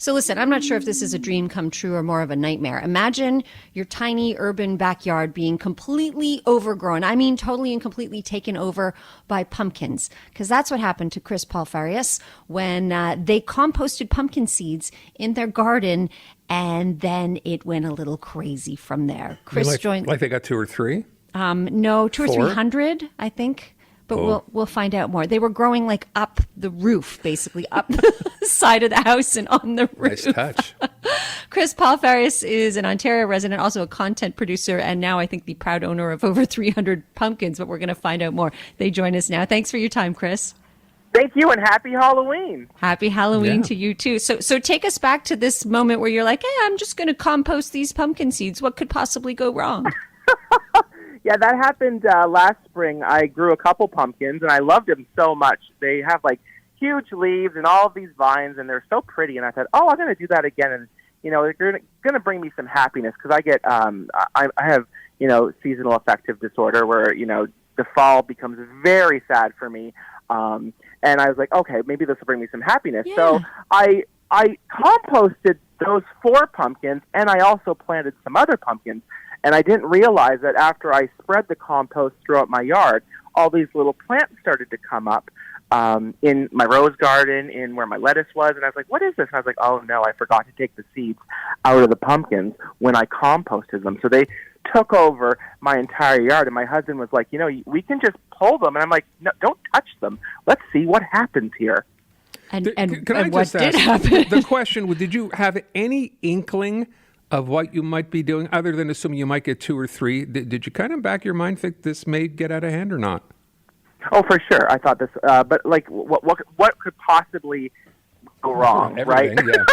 So listen, I'm not sure if this is a dream come true or more of a nightmare. Imagine your tiny urban backyard being completely overgrown. I mean, totally and completely taken over by pumpkins. Because that's what happened to Paul Farrias when they composted pumpkin seeds in their garden, and then it went a little crazy from there. Chris joined. Like they got 2 or 3? No, 2 or 4? 300, I think. But we'll find out more. They were growing like up the roof, basically up the side of the house and on the roof. Nice touch. Paul Farrias is an Ontario resident, also a content producer, and now I think the proud owner of over 300 pumpkins. But we're going to find out more. They join us now. Thanks for your time, Chris. Thank you, and happy Halloween. Happy Halloween to you too. So take us back to this moment where you're like, hey, I'm just going to compost these pumpkin seeds. What could possibly go wrong? Yeah, that happened last spring. I grew a couple pumpkins, and I loved them so much. They have, like, huge leaves and all of these vines, and they're so pretty. And I thought, I'm going to do that again. And, they're going to bring me some happiness because I get I have, seasonal affective disorder where, the fall becomes very sad for me. And I was like, okay, maybe this will bring me some happiness. Yeah. So I composted those 4 pumpkins, and I also planted some other pumpkins. And I didn't realize that after I spread the compost throughout my yard, all these little plants started to come up in my rose garden, in where my lettuce was. And I was like, what is this? And I was like, oh, no, I forgot to take the seeds out of the pumpkins when I composted them. So they took over my entire yard. And my husband was like, we can just pull them. And I'm like, no, don't touch them. Let's see what happens here. And what did happen? The question, did you have any inkling of what you might be doing, other than assuming you might get 2 or 3? Did you kind of back your mind think this may get out of hand or not? Oh, for sure. I thought this, but like, what could possibly go wrong, right? Yeah.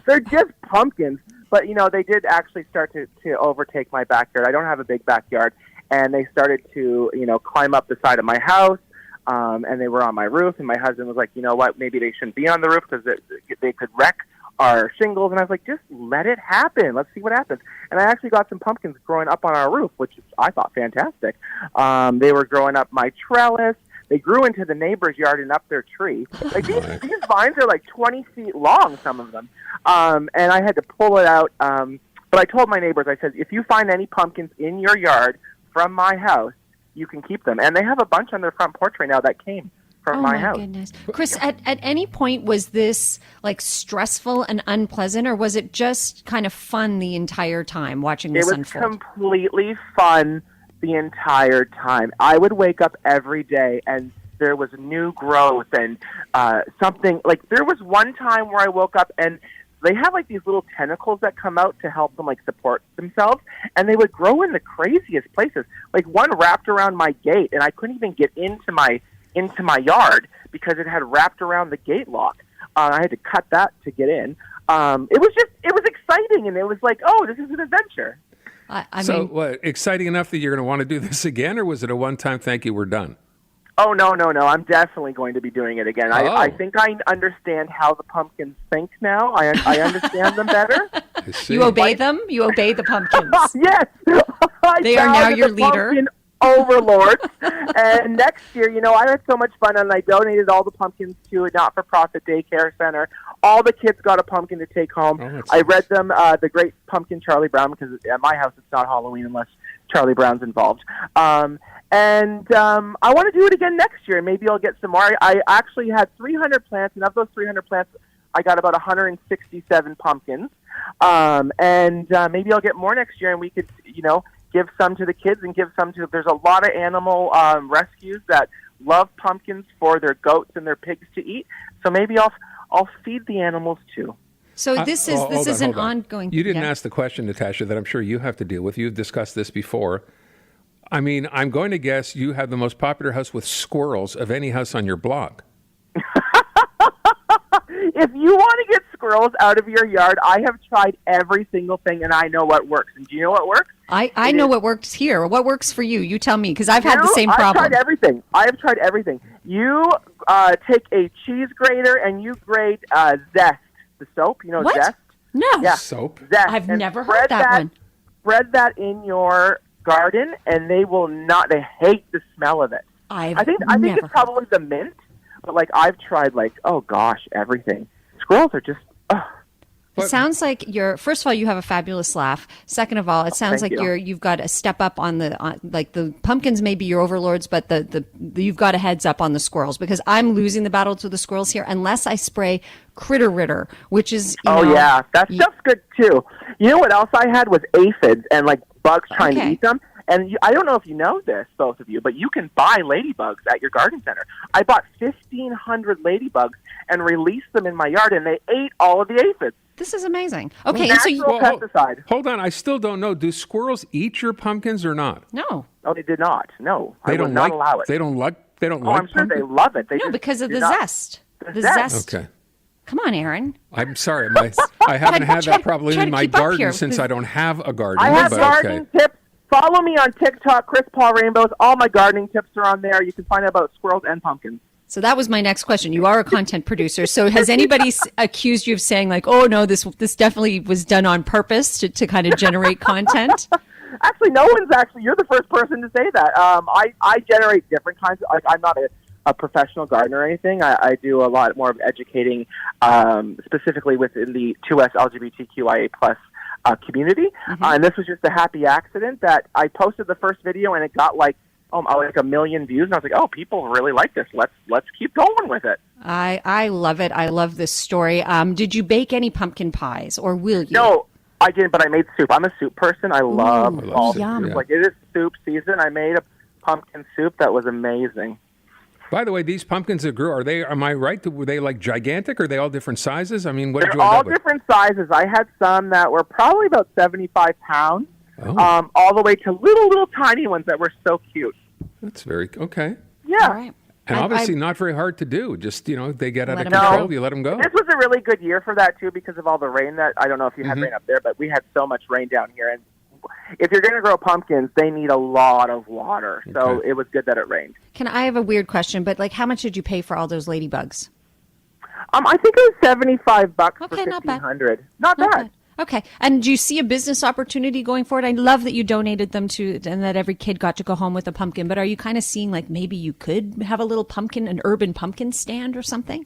They're just pumpkins, but they did actually start to overtake my backyard. I don't have a big backyard, and they started to climb up the side of my house, and they were on my roof. And my husband was like, you know what? Maybe they shouldn't be on the roof because they could wreck our shingles. And I was like, just let it happen. Let's see what happens. And I actually got some pumpkins growing up on our roof, which I thought fantastic. They were growing up my trellis. They grew into the neighbor's yard and up their tree. Like these vines are like 20 feet long, some of them. And I had to pull it out. But I told my neighbors, I said, if you find any pumpkins in your yard from my house, you can keep them. And they have a bunch on their front porch right now that came from my house. Goodness. Chris, at any point was this like stressful and unpleasant, or was it just kind of fun the entire time watching this unfold? It was completely fun the entire time. I would wake up every day and there was new growth and something. Like there was one time where I woke up and they have like these little tentacles that come out to help them like support themselves, and they would grow in the craziest places. Like one wrapped around my gate, and I couldn't even get into my yard because it had wrapped around the gate lock. I had to cut that to get in. It was exciting, and it was like, oh, this is an adventure. I mean, what, exciting enough that you're going to want to do this again, or was it a one-time thank you, we're done? Oh, no. I'm definitely going to be doing it again. I think I understand how the pumpkins think now. I understand them better. You obey them? You obey the pumpkins? Yes. They are now your leader. Overlords. And next year, I had so much fun, and I donated all the pumpkins to a not-for-profit daycare center. All the kids got a pumpkin to take home. I read them The Great Pumpkin, Charlie Brown, because at my house it's not Halloween unless Charlie Brown's involved. And I want to do it again next year. Maybe I'll get some more. I actually had 300 plants, and of those 300 plants, I got about 167 pumpkins. And maybe I'll get more next year, and we could, give some to the kids and give some to... There's a lot of animal rescues that love pumpkins for their goats and their pigs to eat. So maybe I'll feed the animals too. So this is an ongoing... You didn't ask the question, Natasha, that I'm sure you have to deal with. You've discussed this before. I mean, I'm going to guess you have the most popular house with squirrels of any house on your block. If you want to get squirrels out of your yard, I have tried every single thing, and I know what works. And do you know what works? I know what works here. What works for you? You tell me, because I've had the same problem. I've tried everything. You take a cheese grater and you grate Zest, the soap. You know what? Zest? No. Yeah. Soap? Zest. I've never heard that one. Spread that in your garden, and they will not. They hate the smell of it. I think it's probably the mint, but like I've tried, like, oh gosh, everything. squirrels are just. It sounds like first of all, you have a fabulous laugh. Second of all, it sounds like you've got a step up on like the pumpkins may be your overlords, but you've got a heads up on the squirrels, because I'm losing the battle to the squirrels here unless I spray Critter Ritter, which is, yeah, that stuff's good too. You know what else I had was aphids and like bugs trying to eat them. And I don't know if you know this, both of you, but you can buy ladybugs at your garden center. I bought 1,500 ladybugs and released them in my yard, and they ate all of the aphids. This is amazing. Okay, Natural pesticide. Hold on, I still don't know. Do squirrels eat your pumpkins or not? No. Oh, they did not. No, They I don't would not like. allow it. They don't like. They don't Oh, like. I'm sure pumpkins? they love it. They No, just because of do the not- zest. The zest. Okay. Come on, Aaron. I'm sorry. I haven't had that problem try in to my keep up here, garden since because I don't have a garden. I have but gardening okay. tips. Follow me on TikTok, Chris Paul Rainbows. All my gardening tips are on there. You can find out about squirrels and pumpkins. So that was my next question. You are a content producer. So has anybody accused you of saying like, oh no, this definitely was done on purpose to kind of generate content? Actually, no one's actually. You're the first person to say that. I generate different kinds of. Like, I'm not a professional gardener or anything. I do a lot more of educating, specifically within the 2S LGBTQIA plus community. And this was just a happy accident that I posted the first video and it got like 1 million views, and I was like, oh, people really like this. Let's keep going with it. I love it. I love this story. Did you bake any pumpkin pies, or will you? No, I didn't, but I made soup. I'm a soup person. I love all yum. soup. Yeah. Like, it is soup season. I made a pumpkin soup that was amazing. By the way, these pumpkins that grew, am I right? Were they like gigantic? Or are they all different sizes? I mean, what did you They're end all up with? different sizes. I had some that were probably about 75 pounds, all the way to little tiny ones that were so cute. That's very okay. Yeah. All right. And obviously not very hard to do. Just, they get out Let of 'em control, go. you let them go. This was a really good year for that, too, because of all the rain that, I don't know if you had rain up there, but we had so much rain down here. And if you're going to grow pumpkins, they need a lot of water. So Okay. it was good that it rained. I have a weird question, but like, how much did you pay for all those ladybugs? I think it was $75 for Okay, not bad. $1,500. Not bad. Okay. And do you see a business opportunity going forward? I love that you donated them and that every kid got to go home with a pumpkin, but are you kind of seeing like maybe you could have a little an urban pumpkin stand or something?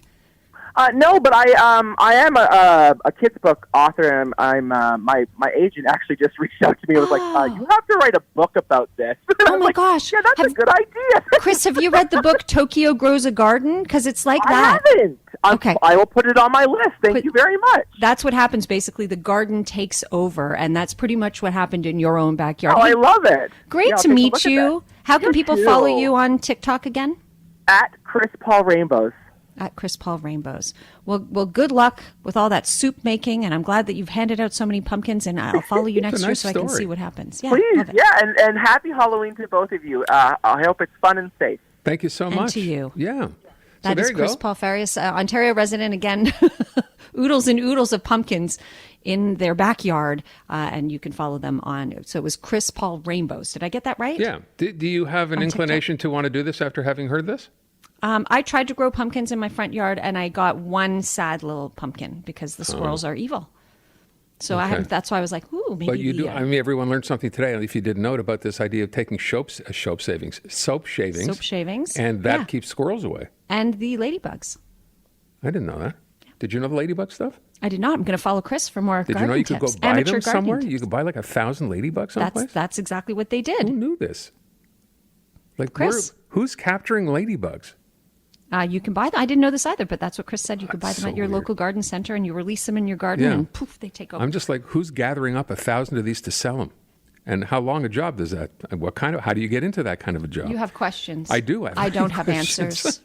No, but I am a kids book author, and I'm my agent actually just reached out to me and was like, you have to write a book about this. Oh my gosh. Yeah, that's a good idea. Chris, have you read the book Tokyo Grows a Garden? Because it's like I that. haven't. Okay. I will put it on my list. Thank you very much. That's what happens. Basically, the garden takes over, and that's pretty much what happened in your own backyard. Oh, I love it. Great Yeah, I'll to take a meet look at you. that. How can You people too. follow you on TikTok again? At Chris Paul Rainbows. At Chris Paul Rainbows. Well, good luck with all that soup making, and I'm glad that you've handed out so many pumpkins, and I'll follow you next a year nice so I can story. see what happens. Yeah, Please, love it. yeah, and happy Halloween to both of you. I hope it's fun and safe. Thank you so And much. to you. Yeah. So That there is you Chris go. Paul Farrias, Ontario resident again. Oodles and oodles of pumpkins in their backyard, and you can follow them on. So it was Chris Paul Rainbows. Did I get that right? Yeah. Do you have an On inclination to want to do this after having heard this? I tried to grow pumpkins in my front yard, and I got one sad little pumpkin because the squirrels are evil. So Okay. that's why I was like, ooh, maybe. But you do. I mean, everyone learned something today. If you didn't know it, about this idea of taking soap shavings, soap shavings, and that yeah. keeps squirrels away. And the ladybugs. I didn't know that. Did you know the ladybug stuff? I did not. I'm going to follow Chris for more Did garden you know you could tips. go buy Amateur them gardening somewhere? tips. You could buy like 1,000 ladybugs someplace. That's exactly what they Who did. knew this? Like, Chris. who's capturing ladybugs? You can buy them. I didn't know this either, but that's what Chris said. You could buy That's them at so your weird. local garden center, and you release them in your garden, Yeah. and poof, they take over. I'm just like, who's gathering up 1,000 of these to sell them? And how long a job does that? How do you get into that kind of a job? You have questions. I do. I don't have questions. answers.